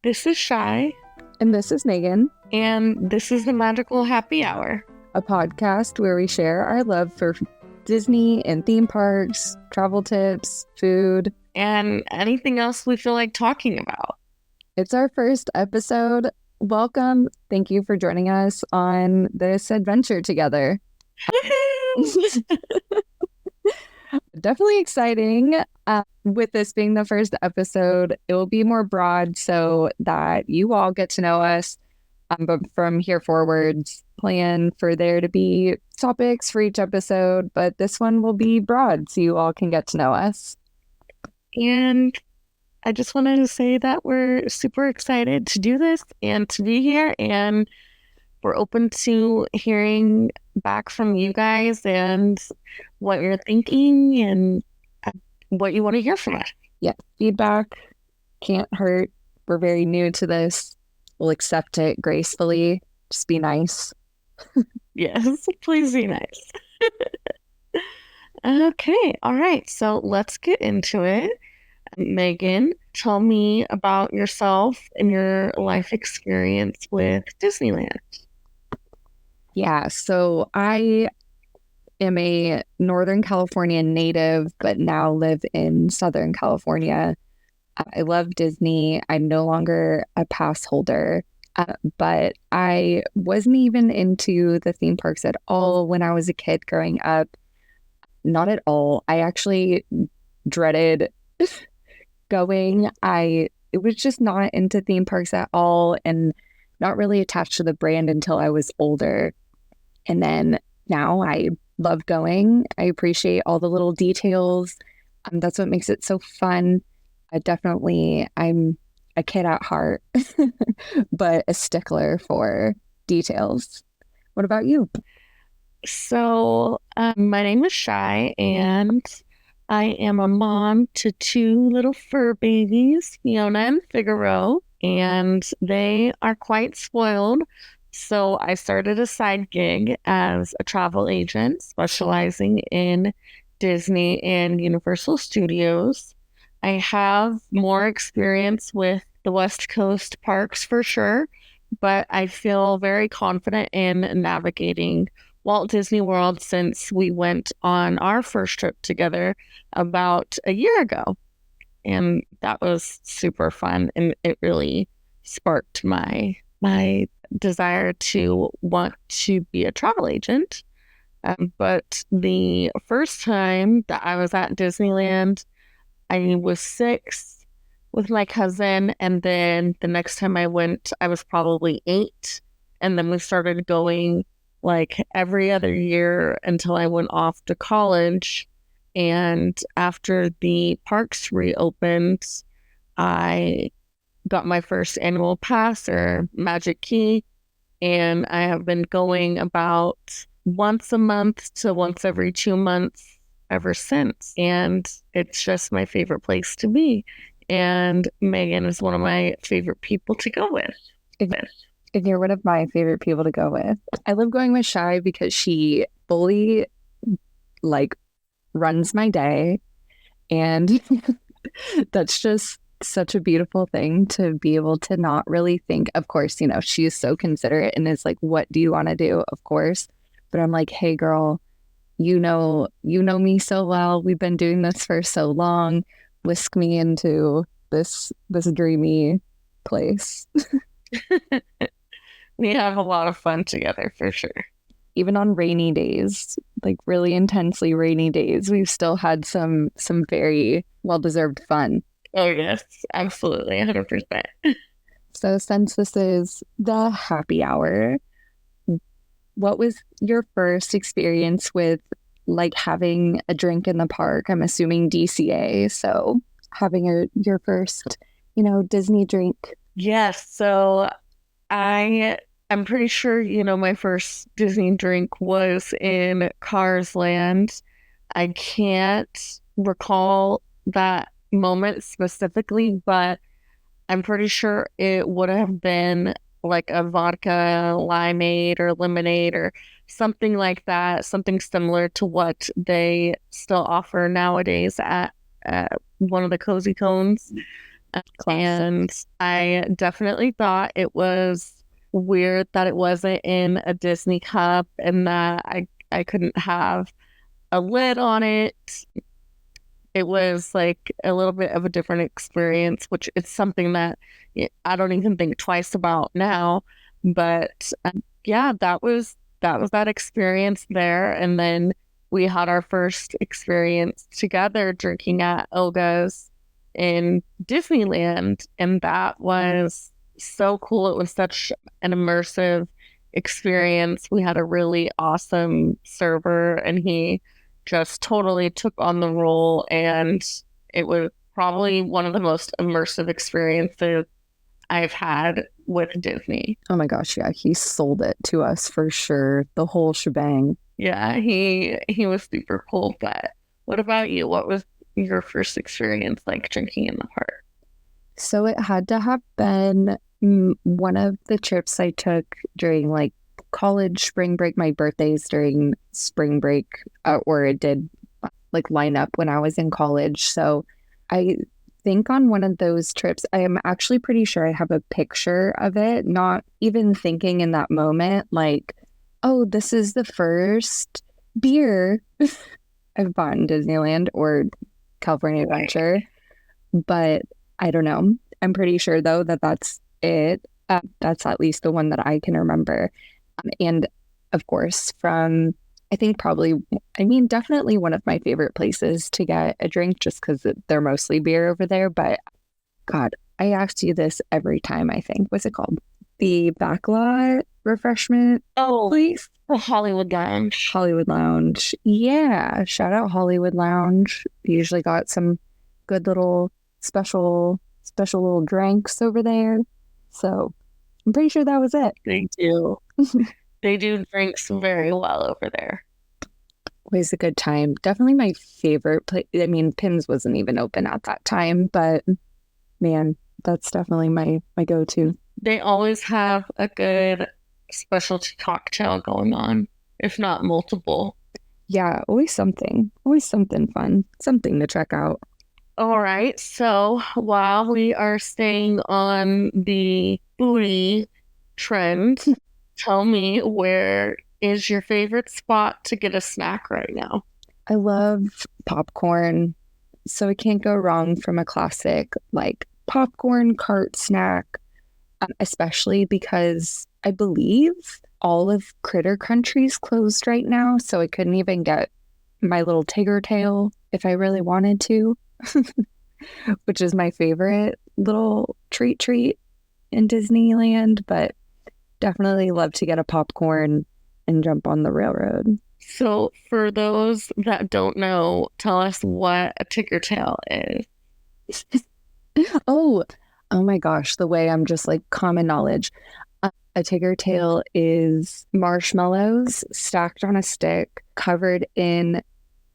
This is Shy, And this is Megan, and this is the Magical Happy Hour. a podcast where we share our love for Disney and theme parks, travel tips, food. And anything else we feel like talking about. It's our first episode. Welcome. Thank you for joining us on this adventure together. Definitely exciting. With this being the first episode, it will be more broad so that you all get to know us. But from here forwards, plan for there to be topics for each episode, but this one will be broad so you all can get to know us. And I just wanted to say that we're super excited to do this and to be here, and we're open to hearing back from you guys and what you're thinking and what you want to hear from us. Yeah, feedback can't hurt. We're very new to this. We'll accept it gracefully. Just be nice. Yes, please be nice. Okay, all right, so let's get into it. Megan, tell me about yourself and your life experience with Disneyland. Yeah, so I am a Northern California native, but now live in Southern California. I love Disney. I'm no longer a pass holder, but I wasn't even into the theme parks at all when I was a kid growing up. Not at all. I actually dreaded going. It was just not into theme parks at all and not really attached to the brand until I was older. And then now I love going. I appreciate all the little details. That's what makes it so fun. I'm a kid at heart, but a stickler for details. What about you? So, my name is Shy, and I am a mom to two little fur babies, Fiona and Figaro, and they are quite spoiled. So I started a side gig as a travel agent specializing in Disney and Universal Studios. I have more experience with the West Coast parks for sure, but I feel very confident in navigating Walt Disney World since we went on our first trip together about a year ago. And that was super fun, and it really sparked my desire to want to be a travel agent. But the first time that I was at Disneyland, I was 6 with my cousin, and then the next time I went, I was probably 8, and then we started going like every other year until I went off to college. And after the parks reopened, I got my first annual pass or magic key, and I have been going about once a month to once every 2 months ever since. And it's just my favorite place to be. And Megan is one of my favorite people to go with. And you're one of my favorite people to go with. I love going with Shy because she fully runs my day, and that's just such a beautiful thing to be able to not really think. Of course, she is so considerate and is like, what do you want to do? Of course. But I'm like, hey girl, you know me so well. We've been doing this for so long. Whisk me into this dreamy place. We have a lot of fun together for sure. Even on rainy days, like really intensely rainy days, we've still had some very well-deserved fun. Oh yes, absolutely, 100%. So since this is the happy hour, what was your first experience with having a drink in the park? I'm assuming DCA, so having your first, Disney drink. Yes, so I'm pretty sure, my first Disney drink was in Cars Land. I can't recall that moment specifically, but I'm pretty sure it would have been like a vodka limeade or lemonade or something like that, something similar to what they still offer nowadays at one of the Cozy Cones. Classic. And I definitely thought it was weird that it wasn't in a Disney cup and that I couldn't have a lid on it. It was like a little bit of a different experience, which is something that I don't even think twice about now. But yeah, that was that experience there, and then we had our first experience together drinking at Oga's in Disneyland, and that was so cool. It was such an immersive experience. We had a really awesome server, and he just totally took on the role, and it was probably one of the most immersive experiences I've had with Disney. Oh my gosh, yeah, he sold it to us for sure. The whole shebang. Yeah, he was super cool. But what about you? What was your first experience like drinking in the park? So it had to have been one of the trips I took during like college spring break. My birthday's during spring break, or it did like line up when I was in college. So I think on one of those trips, I am actually pretty sure I have a picture of it, not even thinking in that moment, like, oh, this is the first beer I've bought in Disneyland or California Right. Adventure. But I don't know. I'm pretty sure though that that's it. That's at least the one that I can remember. And of course, from I think probably, I mean, definitely one of my favorite places to get a drink just because they're mostly beer over there. But God, I ask you this every time, I think. What's it called? The backlot refreshment Oh, place? the Hollywood Lounge. Hollywood Lounge. Yeah. Shout out Hollywood Lounge. We usually got some good little special little drinks over there. So I'm pretty sure that was it. They do. They do drinks very well over there. Always a good time. Definitely my favorite place. I mean, Pim's wasn't even open at that time, but man, that's definitely my go-to. They always have a good specialty cocktail going on, if not multiple. Yeah, always something fun, something to check out. All right. So while we are staying on the foodie trend, tell me, where is your favorite spot to get a snack right now? I love popcorn, so it can't go wrong from a classic like popcorn cart snack, especially because I believe all of Critter Country's closed right now, so I couldn't even get my little Tigger tail if I really wanted to, which is my favorite little treat in Disneyland, but definitely love to get a popcorn and jump on the railroad. So, for those that don't know, tell us what a ticker tail is. Oh, oh my gosh, the way I'm just like common knowledge. A Tigger tail is marshmallows stacked on a stick, covered in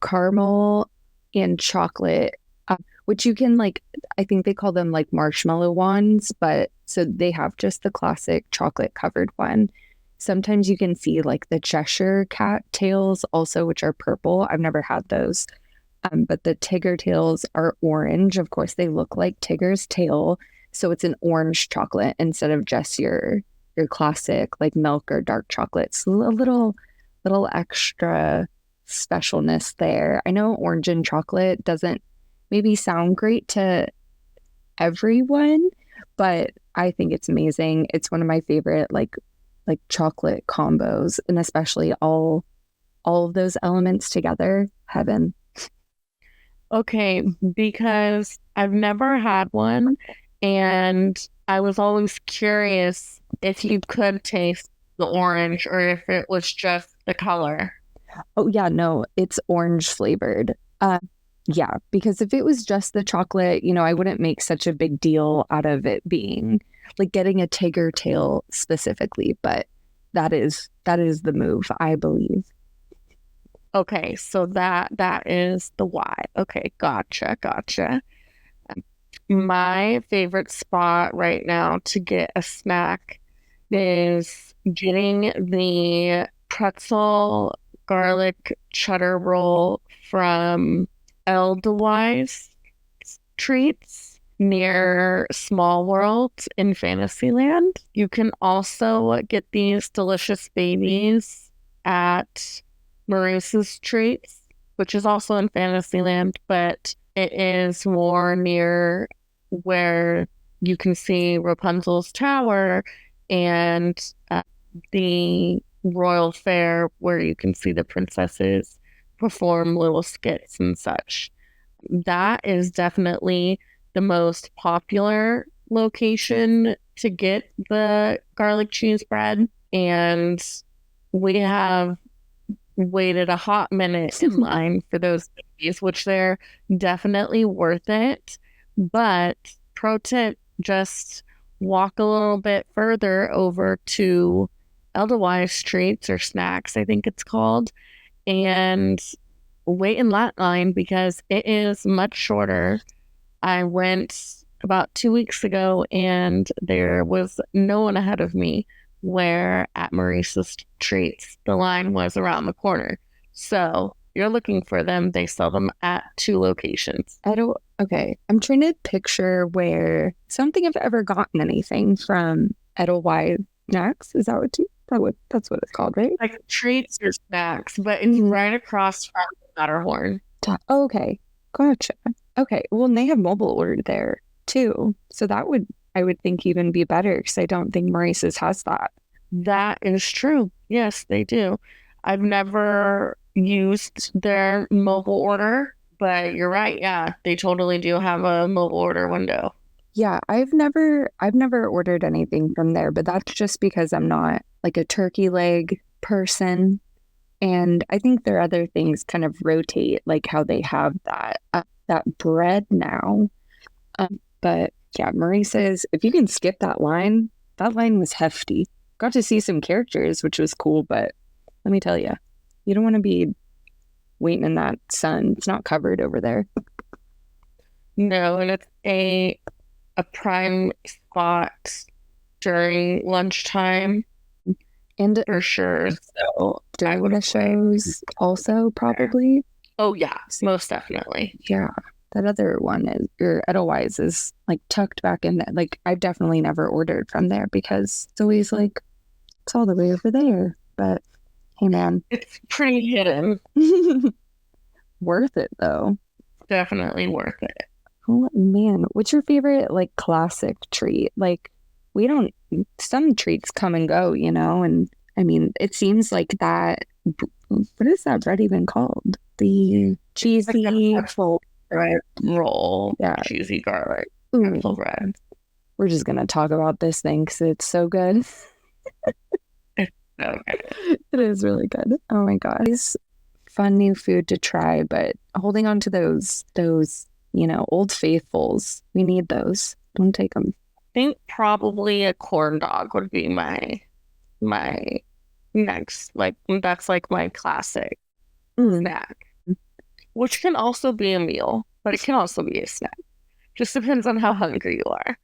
caramel and chocolate, which you can like, I think they call them like marshmallow ones, but so they have just the classic chocolate covered one. Sometimes you can see like the Cheshire cat tails also, which are purple. I've never had those. But the Tigger tails are orange. Of course, they look like Tigger's tail. So it's an orange chocolate instead of just your classic like milk or dark chocolate. So a little extra specialness there. I know orange and chocolate doesn't maybe sound great to everyone, but I think it's amazing. It's one of my favorite like chocolate combos, and especially all of those elements together, heaven. Okay, because I've never had one, and I was always curious if you could taste the orange or if it was just the color. Oh yeah, no, it's orange flavored. Yeah, because if it was just the chocolate, I wouldn't make such a big deal out of it being like getting a tiger tail specifically, but that is the move, I believe. Okay, so that is the why. Okay, gotcha. My favorite spot right now to get a snack is getting the pretzel garlic cheddar roll from Edelweiss Treats. near Small World in Fantasyland. You can also get these delicious babies at Maurice's Treats, which is also in Fantasyland, but it is more near where you can see Rapunzel's Tower and the Royal Fair, where you can see the princesses perform little skits and such. That is definitely the most popular location to get the garlic cheese bread. And we have waited a hot minute in line for those cookies, which they're definitely worth it. But pro tip, just walk a little bit further over to Edelweiss Treats or Snacks, I think it's called, and wait in that line because it is much shorter. I went about 2 weeks ago and there was no one ahead of me, where at Maurice's Treats, the line was around the corner. So you're looking for them, they sell them at 2 locations. Okay. I'm trying to picture where something I've ever gotten anything from Edelweiss Snacks. Is that that's what it's called, right? Like Treats or Snacks, but it's right across from Matterhorn. Okay. Gotcha. Okay. Well, and they have mobile order there too. So I would think even be better because I don't think Maurice's has that. That is true. Yes, they do. I've never used their mobile order, but you're right. Yeah, they totally do have a mobile order window. Yeah, I've never ordered anything from there, but that's just because I'm not like a turkey leg person. And I think their other things kind of rotate, like how they have that bread now. But yeah, Maurice's, if you can skip that line was hefty. Got to see some characters, which was cool, but let me tell you, you don't want to be waiting in that sun. It's not covered over there. No, and it's a prime spot during lunchtime. And for sure. So during the shows also probably. Oh yeah, most definitely. Yeah. That other one is your Edelweiss is like tucked back in there. Like I've definitely never ordered from there because it's always like it's all the way over there. But hey man. It's pretty hidden. Worth it though. Definitely worth it. Oh man. What's your favorite like classic treat? Like some treats come and go, you know, and I mean, it seems like that, what is that bread even called? The cheesy full bread roll, yeah, cheesy garlic full bread. We're just going to talk about this thing because it's so good. It's so good. It is really good. Oh my God. It's fun new food to try, but holding on to those, you know, old faithfuls, we need those. Don't take them. I think probably a corn dog would be my next, like that's like my classic snack, which can also be a meal, but it can also be a snack. Just depends on how hungry you are.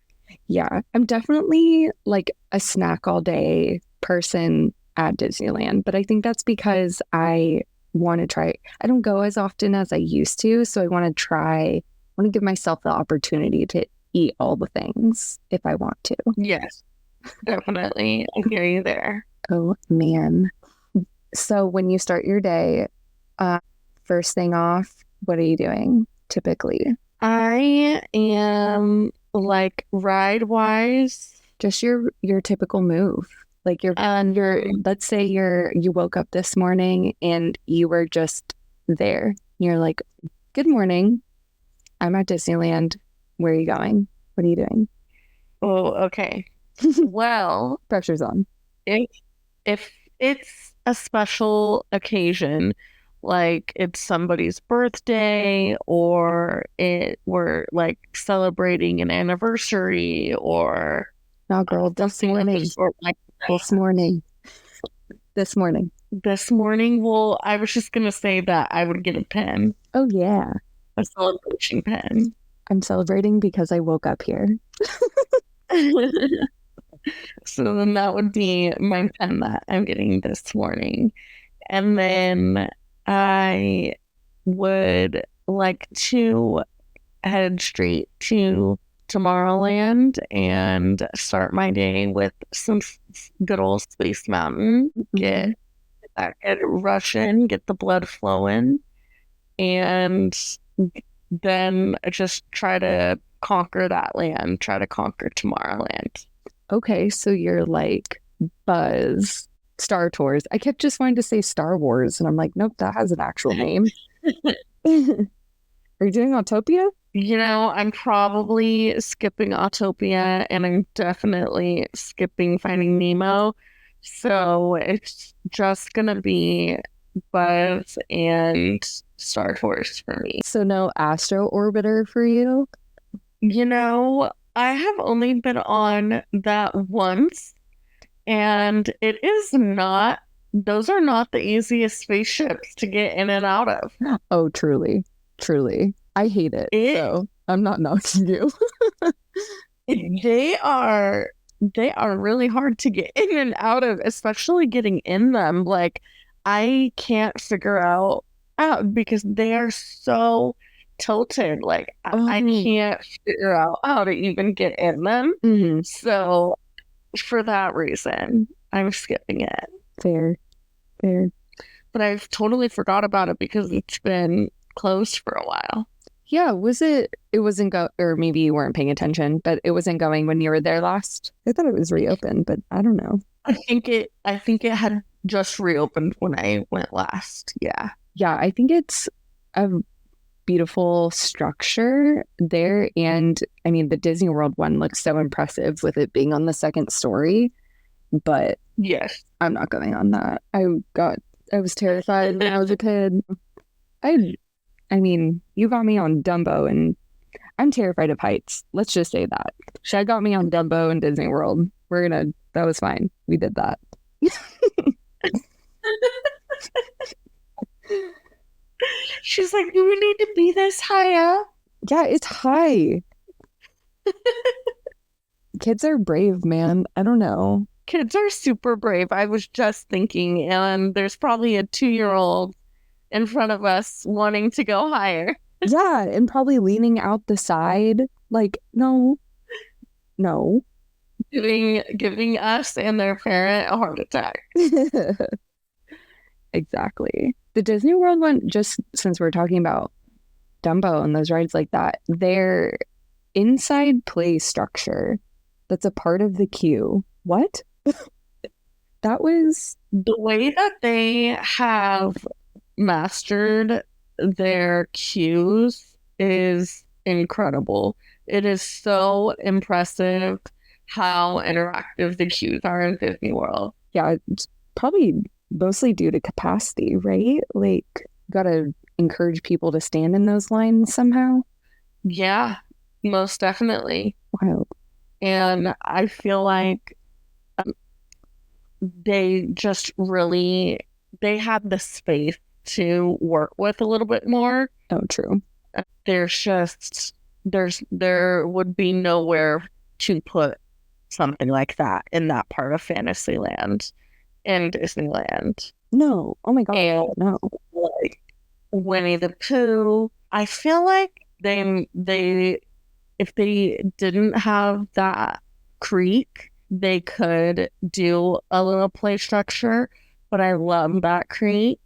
Yeah, I'm definitely like a snack all day person at Disneyland, but I think that's because I want to try. I don't go as often as I used to, so I want to give myself the opportunity to eat all the things if I want to. Yes, definitely. I hear you there. Oh man. So when you start your day, first thing off, what are you doing typically? I am like ride wise, just your typical move. Like let's say you woke up this morning and you were just there. You're like, good morning. I'm at Disneyland. Where are you going? What are you doing? Oh, okay. Well, pressure's on. If it's a special occasion, like it's somebody's birthday or we're like celebrating an anniversary or no girl, this morning. Well, I was just gonna say that I would get a pen. Oh yeah, a celebration pen. I'm celebrating because I woke up here. So then that would be my pen that I'm getting this morning. And then I would like to head straight to Tomorrowland and start my day with some good old Space Mountain. Get rush in, get the blood flowing, and then just try to conquer that land, try to conquer Tomorrowland. Okay, so you're like Buzz Star Tours. I kept just wanting to say Star Wars, and I'm like, nope, that has an actual name. Are you doing Autopia? I'm probably skipping Autopia, and I'm definitely skipping Finding Nemo. So it's just gonna be Buzz and Star Tours for me. So no Astro Orbiter for you? I have only been on that once, and those are not the easiest spaceships to get in and out of. Oh, truly. I hate it, so I'm not knocking you. They are really hard to get in and out of, especially getting in them. Like, I can't figure out because they are so tilted. Like, I can't figure out how to even get in them. Mm-hmm. So for that reason, I'm skipping it. Fair. But I've totally forgot about it because it's been closed for a while. Yeah, it wasn't or maybe you weren't paying attention, but it wasn't going when you were there last. I thought it was reopened, but I don't know. I think it had just reopened when I went last. Yeah. Yeah, I think it's a beautiful structure there, and I mean the Disney World one looks so impressive with it being on the second story, but yes, I'm not going on that. I was terrified when I was a kid. I mean, you got me on Dumbo, and I'm terrified of heights. Let's just say that. Shad got me on Dumbo and Disney World. That was fine. We did that. She's like, do we need to be this high up? Yeah, it's high. Kids are brave, man. I don't know. Kids are super brave. I was just thinking, and there's probably a 2-year-old in front of us wanting to go higher. Yeah, and probably leaning out the side. Like, no. Giving us and their parent a heart attack. Exactly. The Disney World one, just since we're talking about Dumbo and those rides like that, their inside play structure that's a part of the queue. What? That was the way that they have mastered their queues is incredible. It is so impressive how interactive the queues are in Disney World. Yeah, it's probably mostly due to capacity, right? Like, gotta encourage people to stand in those lines somehow. Yeah, most definitely. Wow. And I feel like they just really, they have the space to work with a little bit more. Oh, true. There would be nowhere to put something like that in that part of Fantasyland and Disneyland. No. Oh my God. And no. Like Winnie the Pooh, I feel like they if they didn't have that creek, they could do a little play structure. But I love that creek.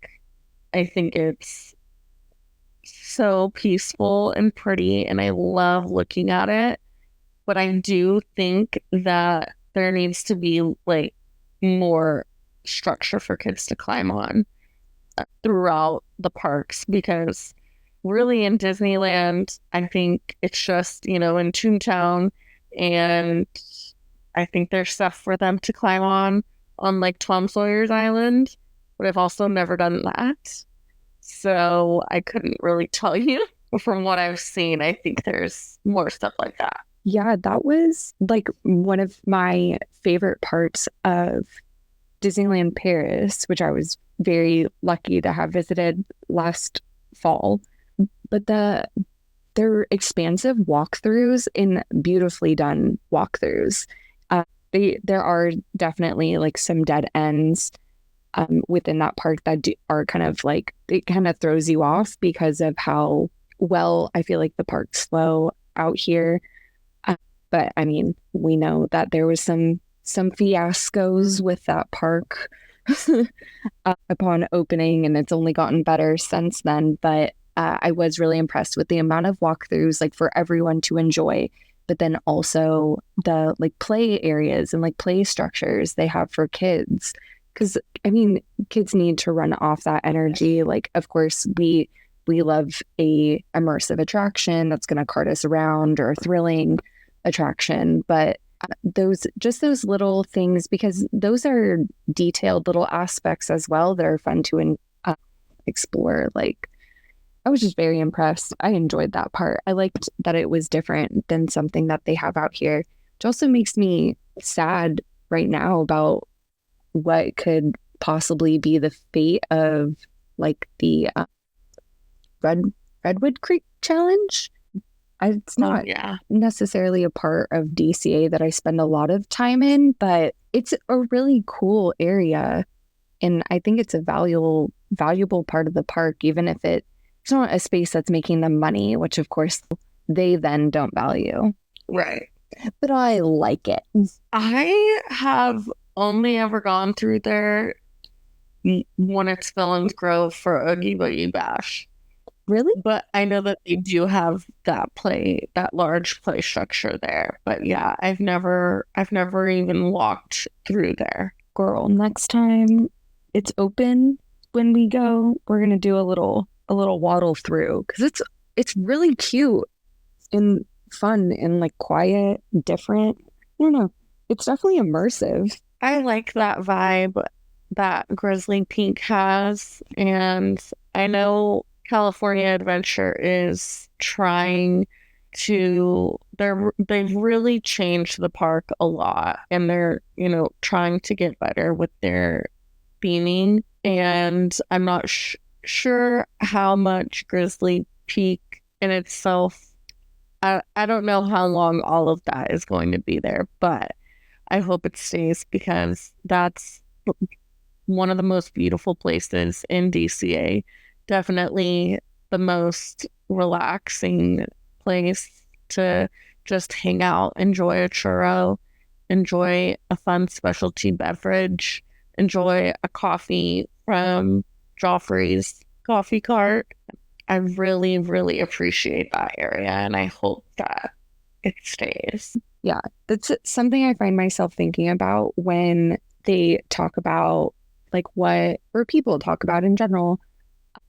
I think it's so peaceful and pretty, and I love looking at it. But I do think that there needs to be like more structure for kids to climb on throughout the parks, because really in Disneyland, I think it's just, in Toontown, and I think there's stuff for them to climb on like Tom Sawyer's Island, but I've also never done that. So I couldn't really tell you. From what I've seen, I think there's more stuff like that. Yeah, that was like one of my favorite parts of Disneyland Paris, which I was very lucky to have visited last fall. But their expansive walkthroughs in beautifully done walkthroughs. There are definitely like some dead ends within that park that are kind of like, it kind of throws you off because of how well I feel like the parks flow out here. But I mean, we know that there was some fiascos with that park upon opening, and it's only gotten better since then. But I was really impressed with the amount of walkthroughs, like for everyone to enjoy, but then also the like play areas and like play structures they have for kids. Because I mean, kids need to run off that energy. Like, of course, we love a immersive attraction that's going to cart us around, or a thrilling attraction, but those little things, because those are detailed little aspects as well that are fun to explore. Like, I was just very impressed. I enjoyed that part. I liked that it was different than something that they have out here, which also makes me sad right now about what could possibly be the fate of like the Red Redwood Creek Challenge. It's not necessarily a part of DCA that I spend a lot of time in, but it's a really cool area. And I think it's a valuable part of the park, even if it's not a space that's making them money, which of course they then don't value. Right. But I like it. I have only ever gone through there when it's Villains Grove for Oogie Boogie Bash. Really? But I know that they do have that large play structure there. But yeah, I've never even walked through there. Girl, next time it's open when we go, we're gonna do a little waddle through, because it's really cute and fun and like quiet, different. I don't know. It's definitely immersive. I like that vibe that Grizzly Peak has, and I know California Adventure is trying to they've really changed the park a lot, and they're trying to get better with their theming, and I'm not sure how much Grizzly Peak in itself, I don't know how long all of that is going to be there, but I hope it stays, because that's one of the most beautiful places in DCA. Definitely the most relaxing place to just hang out, enjoy a churro, enjoy a fun specialty beverage, enjoy a coffee from Joffrey's coffee cart. I really, really appreciate that area, and I hope that it stays. Yeah, that's something I find myself thinking about when they talk about like or people talk about in general,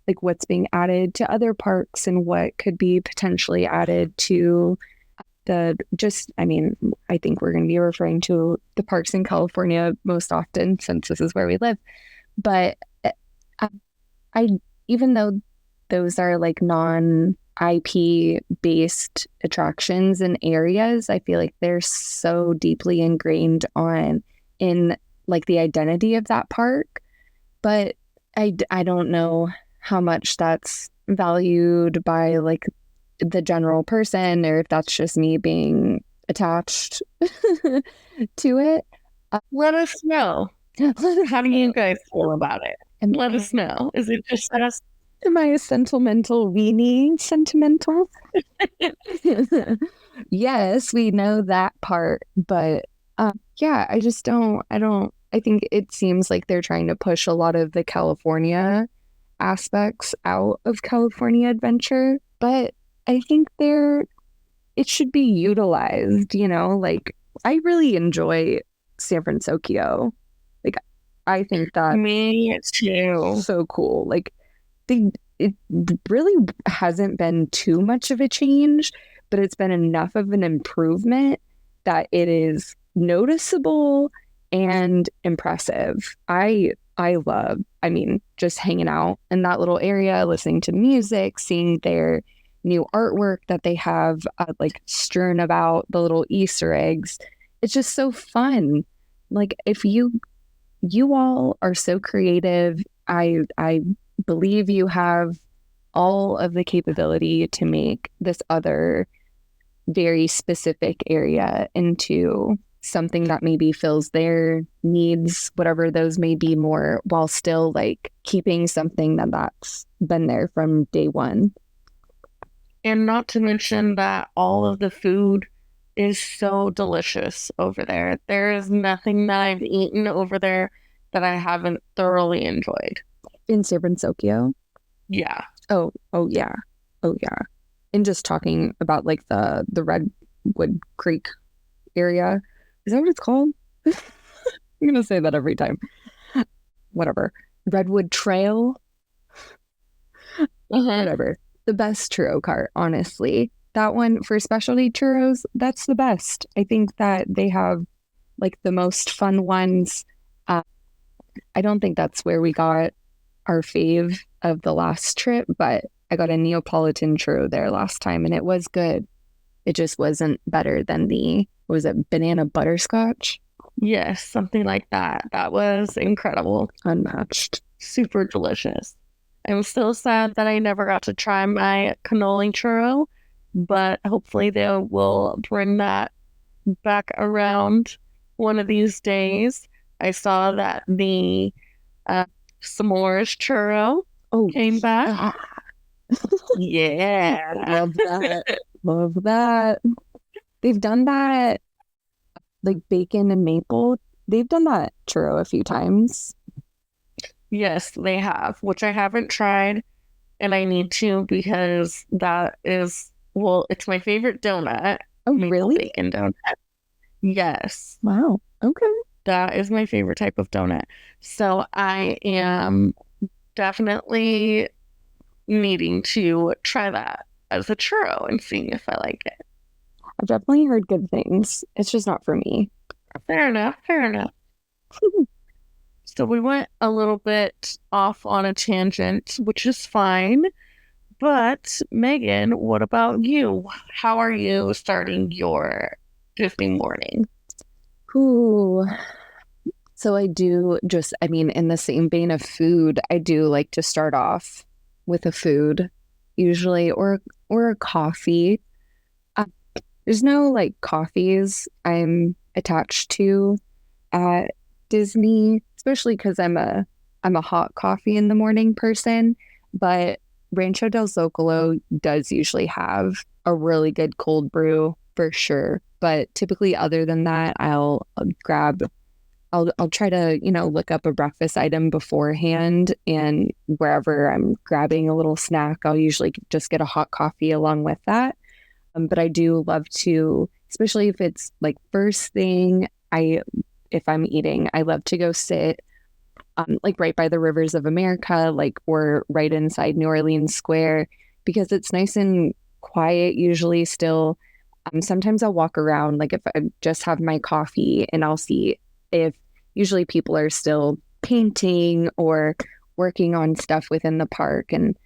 like what's being added to other parks and what could be potentially added to I think we're going to be referring to the parks in California most often, since this is where we live. But I even though those are like non-IP based attractions and areas, I feel like they're so deeply ingrained in like the identity of that park. But I don't know how much that's valued by like the general person, or if that's just me being attached to it. Let us know. How do you guys feel about it? And let us know. Is it just us? Am I a sentimental weenie? Sentimental? Yes, we know that part, but yeah, I just don't. I think it seems like they're trying to push a lot of the California aspects out of California Adventure, but I think it should be utilized. Like, I really enjoy San Francisco. Like, I think that me too. So cool. Like, it really hasn't been too much of a change, but it's been enough of an improvement that it is noticeable and impressive. I love, just hanging out in that little area, listening to music, seeing their new artwork that they have like strewn about, the little Easter eggs. It's just so fun. Like, if you all are so creative, I believe you have all of the capability to make this other very specific area into something that maybe fills their needs, whatever those may be, more, while still like keeping something that's been there from day one. And not to mention that all of the food is so delicious over there. There is nothing that I've eaten over there that I haven't thoroughly enjoyed. In San Francisco. Yeah. Oh yeah. Oh yeah. And just talking about like the Redwood Creek area. Is that what it's called? I'm gonna say that every time. Whatever. Redwood Trail. Whatever. The best churro cart, honestly. That one for specialty churros, that's the best. I think that they have like the most fun ones. I don't think that's where we got our fave of the last trip, but I got a Neapolitan churro there last time and it was good. It just wasn't better than was it banana butterscotch? Yes, something like that. That was incredible. Unmatched. Super delicious. I'm still sad that I never got to try my cannoli churro, but hopefully they will bring that back around one of these days. I saw that the s'mores churro came back. Yeah. Love that. Love that. They've done that, like bacon and maple. They've done that churro a few times. Yes, they have, which I haven't tried, and I need to because that is, well, it's my favorite donut. Oh, really? Bacon donut. Yes. Wow. Okay. That is my favorite type of donut. So I am definitely needing to try that as a churro and seeing if I like it. I've definitely heard good things. It's just not for me. Fair enough. Fair enough. So we went a little bit off on a tangent, which is fine. But Megan, what about you? How are you starting your Disney morning? Ooh. So I do just, I mean, in the same vein of food, I do like to start off with a food, usually, or a coffee. There's no like coffees I'm attached to at Disney, especially because I'm a hot coffee in the morning person. But Rancho del Zocalo does usually have a really good cold brew for sure. But typically, other than that, I'll try to, look up a breakfast item beforehand, and wherever I'm grabbing a little snack, I'll usually just get a hot coffee along with that. But I do love to, especially if it's like first thing, if I'm eating, I love to go sit like right by the rivers of America, or right inside New Orleans Square, because it's nice and quiet usually still. Sometimes I'll walk around, like if I just have my coffee, and I'll see if usually people are still painting or working on stuff within the park. And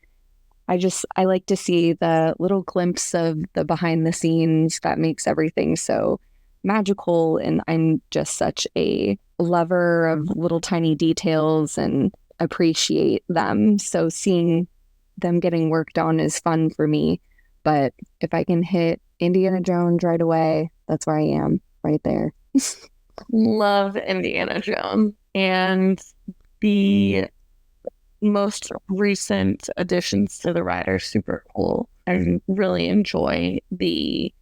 I like to see the little glimpse of the behind the scenes that makes everything so magical. And I'm just such a lover of little tiny details and appreciate them. So seeing them getting worked on is fun for me. But if I can hit Indiana Jones right away, that's where I am, right there. Love Indiana Jones. And the most recent additions to the ride are super cool. I really enjoy the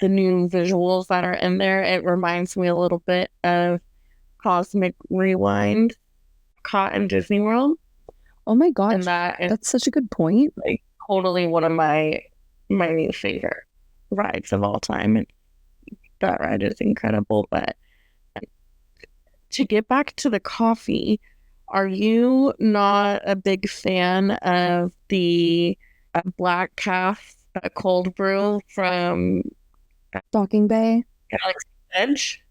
new visuals that are in there. It reminds me a little bit of Cosmic Rewind caught in Disney World. Oh my gosh, and that's such a good point. Like totally one of my new favorite rides of all time. And that ride is incredible. But to get back to the coffee, are you not a big fan of the Black Calf cold brew from Docking Bay? Galaxy's Edge?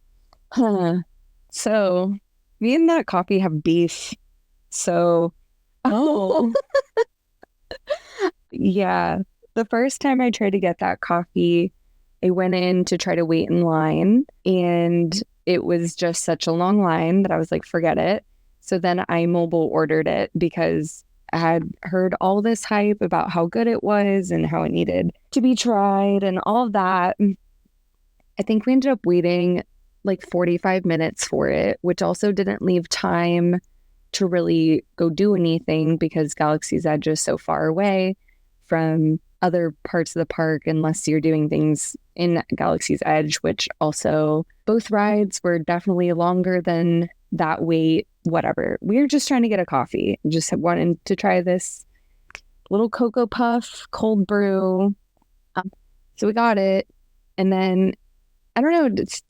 Huh. So, me and that coffee have beef. So, yeah. The first time I tried to get that coffee, I went in to try to wait in line, and it was just such a long line that I was like, forget it. So then I mobile ordered it because I had heard all this hype about how good it was and how it needed to be tried and all of that. I think we ended up waiting like 45 minutes for it, which also didn't leave time to really go do anything because Galaxy's Edge is so far away from other parts of the park unless you're doing things in Galaxy's Edge, which also both rides were definitely longer than that wait. Whatever. We were just trying to get a coffee. Just wanted to try this little Cocoa Puff cold brew. So we got it. And then I don't know, it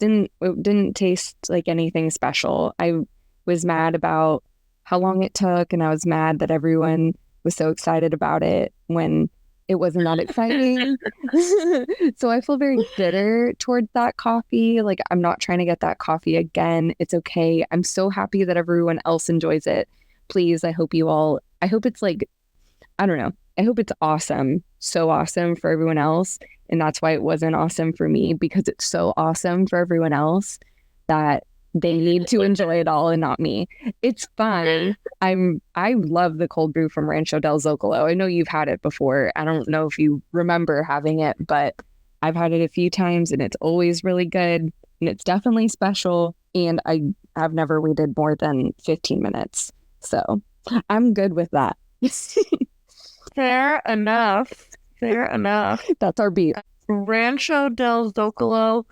didn't taste like anything special. I was mad about how long it took, and I was mad that everyone was so excited about it when it wasn't that exciting. So I feel very bitter towards that coffee. Like, I'm not trying to get that coffee again. It's okay. I'm so happy that everyone else enjoys it. Please, I hope it's like, I don't know. I hope it's awesome. So awesome for everyone else. And that's why it wasn't awesome for me, because it's so awesome for everyone else that they need to enjoy it all and not me. It's fun. I love the cold brew from Rancho del Zocalo. I know you've had it before. I don't know if you remember having it, but I've had it a few times and it's always really good. And it's definitely special. And I've never waited more than 15 minutes. So I'm good with that. Fair enough. That's our beat. Rancho del Zocalo,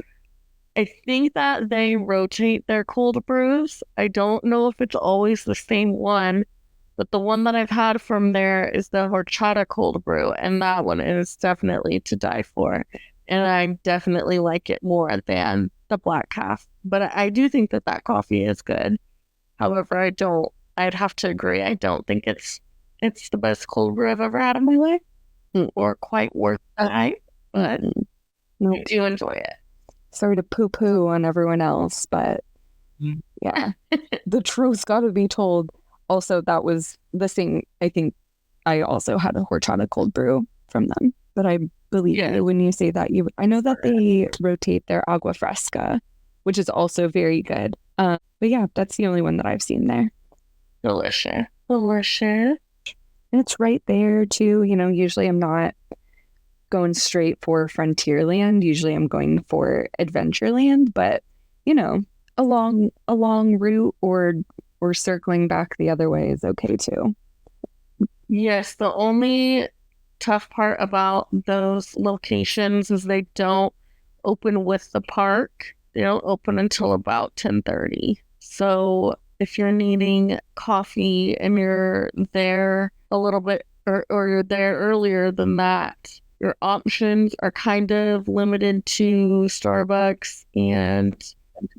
I think that they rotate their cold brews. I don't know if it's always the same one, but the one that I've had from there is the horchata cold brew, and that one is definitely to die for. And I definitely like it more than the black calf. But I do think that coffee is good. However, I'd have to agree. I don't think it's the best cold brew I've ever had in my life, or quite worth the hype, but I do enjoy it. Sorry to poo-poo on everyone else, but yeah, the truth's got to be told. Also, that was the thing. I think I also had a horchata cold brew from them, but I believe you when you say that. I know that they rotate their agua fresca, which is also very good. But yeah, that's the only one that I've seen there. Delicious. And it's right there too. You know, usually I'm not going straight for Frontierland. Usually I'm going for Adventureland, but you know, a long route or circling back the other way is okay too. Yes, the only tough part about those locations is they don't open with the park. They don't open until about 10:30. So if you're needing coffee and you're there a little bit or you're there earlier than that, your options are kind of limited to Starbucks and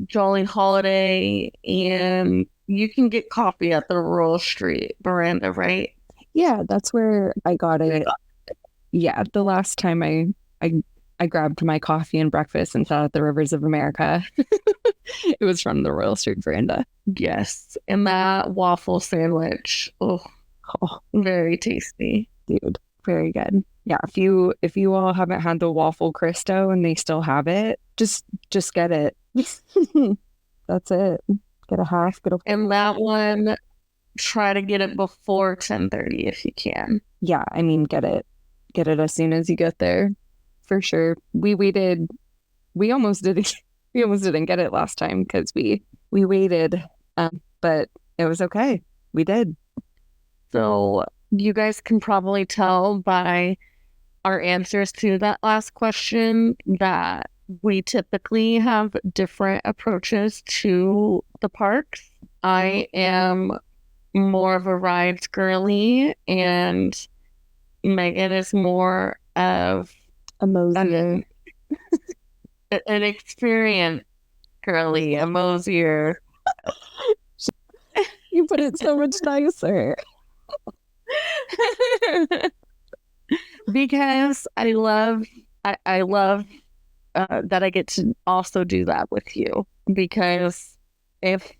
Jolly Holiday, and you can get coffee at the Rural Street Veranda, right? Yeah, that's where I got it. Yeah, the last time I grabbed my coffee and breakfast and sat at the Rivers of America. It was from the Royal Street Veranda. Yes, and that waffle sandwich, oh, very tasty, dude. Very good. Yeah, if you all haven't had the waffle Cristo and they still have it, just get it. That's it. Get a half. And that one, try to get it before 10:30 if you can. Yeah, I mean, get it as soon as you get there, for sure. We waited. We almost didn't get it last time because we waited, but it was okay. We did. So you guys can probably tell by our answers to that last question that we typically have different approaches to the parks. I am more of a rides girly, and Megan is more of a mosier. An experience girly, a mosier. You put it so much nicer. Because I love that I get to also do that with you, because if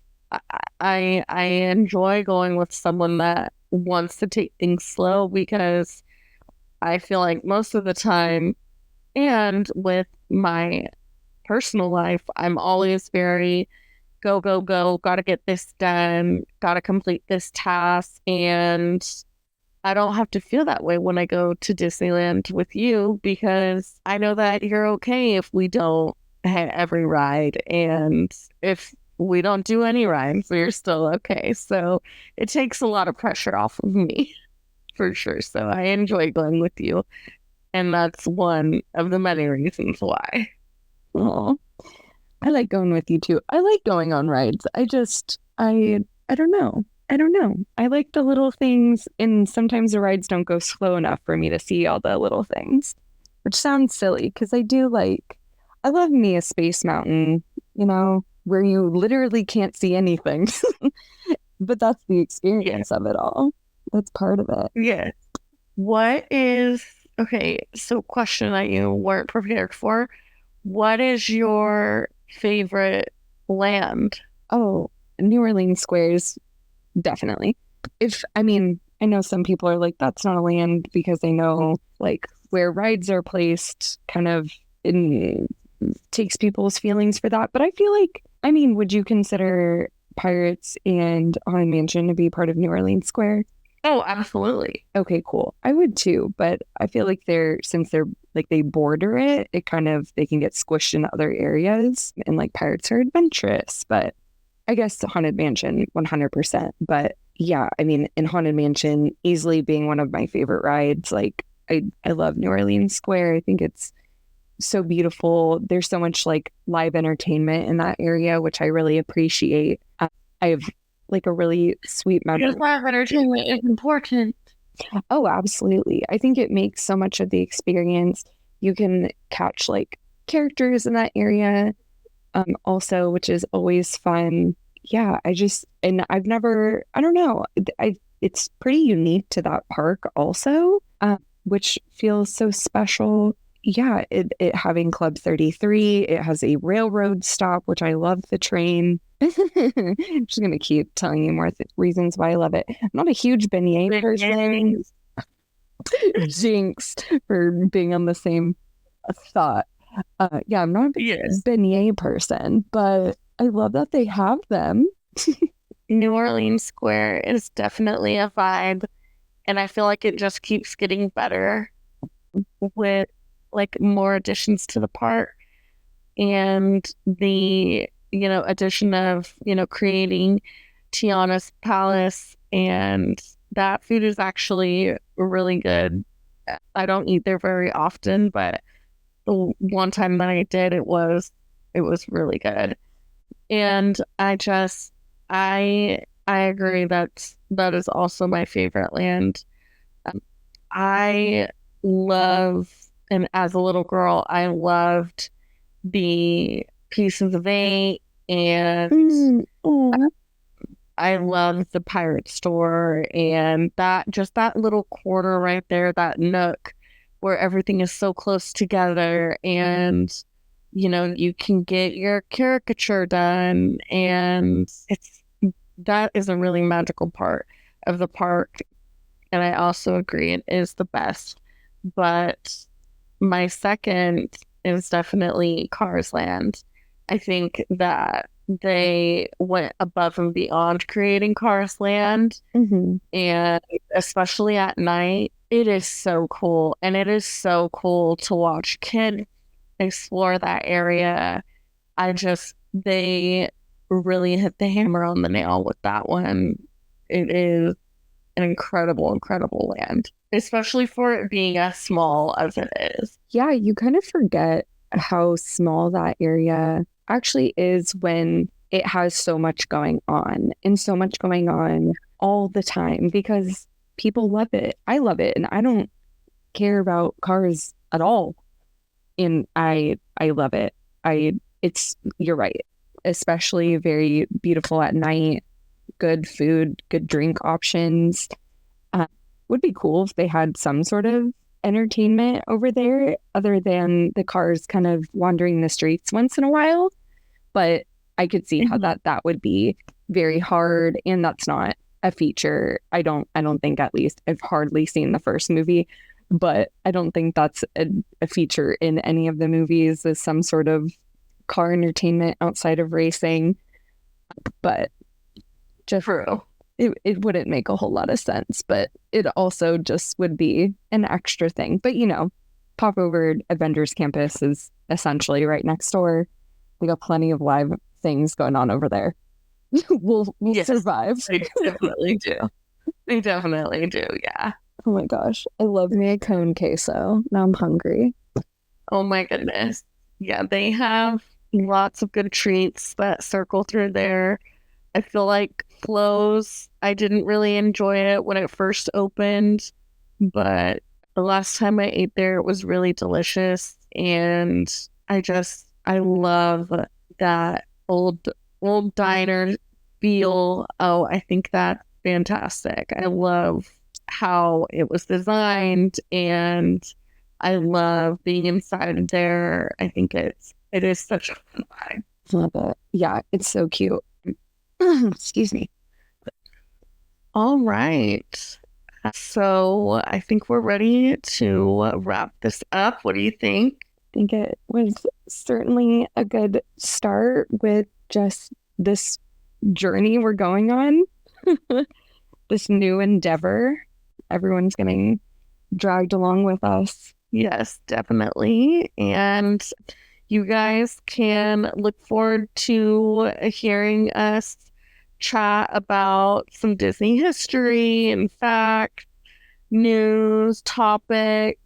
I enjoy going with someone that wants to take things slow, because I feel like most of the time, and with my personal life, I'm always very go, gotta get this done, gotta complete this task, and I don't have to feel that way when I go to Disneyland with you, because I know that you're okay if we don't hit every ride, and if we don't do any rides, we're still okay. So it takes a lot of pressure off of me, for sure. So I enjoy going with you. And that's one of the many reasons why. Oh, I like going with you too. I like going on rides. I don't know. I don't know. I like the little things, and sometimes the rides don't go slow enough for me to see all the little things, which sounds silly because I love me a space mountain, where you literally can't see anything. But that's the Yeah. experience of it all. That's part of it. Yeah. Okay, so question that you weren't prepared for. What is your favorite land? Oh, New Orleans squares, definitely. I know some people are like, that's not a land because they know like where rides are placed kind of in, takes people's feelings for that. But I feel like, would you consider Pirates and Haunted Mansion to be part of New Orleans Square? Oh, absolutely. Okay, cool. I would too, but I feel like since they're like they border it, they can get squished in other areas, and like pirates are adventurous, but I guess the Haunted Mansion 100%. But yeah, in Haunted Mansion, easily being one of my favorite rides. Like I love New Orleans Square. I think it's so beautiful. There's so much like live entertainment in that area, which I really appreciate. I have like a really sweet Because memory. live entertainment is important. Oh, absolutely. I think it makes so much of the experience. You can catch like characters in that area, also, which is always fun. Yeah, and I don't know, it's pretty unique to that park also, which feels so special. Yeah, it having Club 33, it has a railroad stop, which I love the train. I'm just gonna keep telling you more reasons why I love it. I'm not a huge beignet person. Jinx for being on the same thought. Yeah, I'm not a beignet person, but I love that they have them. New Orleans Square is definitely a vibe, and I feel like it just keeps getting better with like more additions to the park and the addition of creating Tiana's Palace, and that food is actually really good. I don't eat there very often, but the one time that I did, it was really good. And I agree that is also my favorite land. I love, and as a little girl, I loved the Pieces of Eight, and I loved the pirate store, and that little corner right there, that nook where everything is so close together, and you can get your caricature done, and that is a really magical part of the park. And I also agree it is the best. But my second is definitely Cars Land. I think that they went above and beyond creating Cars Land. And especially at night, it is so cool. And it is so cool to watch kids explore that area. They really hit the hammer on the nail with that one. It is an incredible, incredible land, especially for it being as small as it is. Yeah, you kind of forget how small that area actually is when it has so much going on, and so much going on all the time, because people love it. I love it, and I don't care about cars at all. And I love it. You're right. Especially very beautiful at night, good food, good drink options. Would be cool if they had some sort of entertainment over there other than the cars kind of wandering the streets once in a while. But I could see how that would be very hard, and that's not a feature. I don't think, at least I've hardly seen the first movie, but I don't think that's a feature in any of the movies, is some sort of car entertainment outside of racing. But just True. It wouldn't make a whole lot of sense, but it also just would be an extra thing. But pop over Avengers Campus is essentially right next door. We got plenty of live things going on over there. We'll survive. They definitely do. They definitely do, yeah. Oh my gosh. I love me a cone queso. Now I'm hungry. Oh my goodness. Yeah, they have lots of good treats that circle through there. I feel like Flo's, I didn't really enjoy it when it first opened, but the last time I ate there, it was really delicious. And I love that old diner feel. Oh, I think that's fantastic. I love how it was designed, and I love being inside of there. I think it is such a fun vibe. Love it. Yeah, it's so cute. Excuse me. All right. So I think we're ready to wrap this up. What do you think? I think it was certainly a good start with just this journey we're going on, this new endeavor. Everyone's getting dragged along with us. Yes, definitely. And you guys can look forward to hearing us chat about some Disney history and fact, news, topic,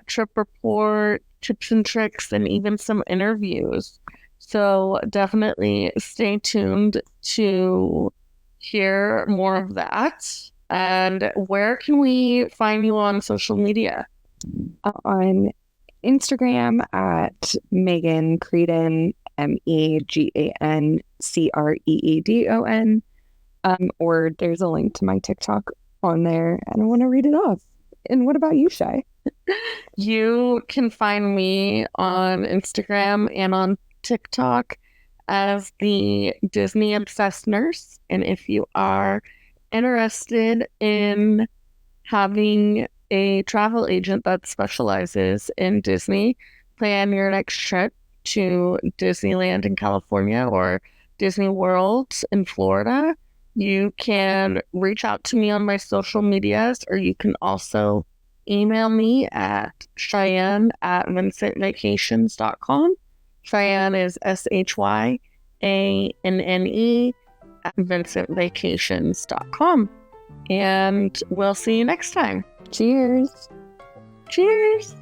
trip report, tips and tricks, and even some interviews. So definitely stay tuned to hear more of that. And where can we find you on social media? On Instagram at Megan Creedon, MEGANCREEDON. Or there's a link to my TikTok on there, and I want to read it off. And what about you, Shy? You can find me on Instagram and on TikTok as the Disney Obsessed Nurse. And if you are interested in having a travel agent that specializes in Disney, plan your next trip to Disneyland in California or Disney World in Florida, you can reach out to me on my social medias, or you can also email me at Cheyenne@vincentvacations.com. Cheyenne is SHYANNE at vincentvacations.com. And we'll see you next time. Cheers. Cheers.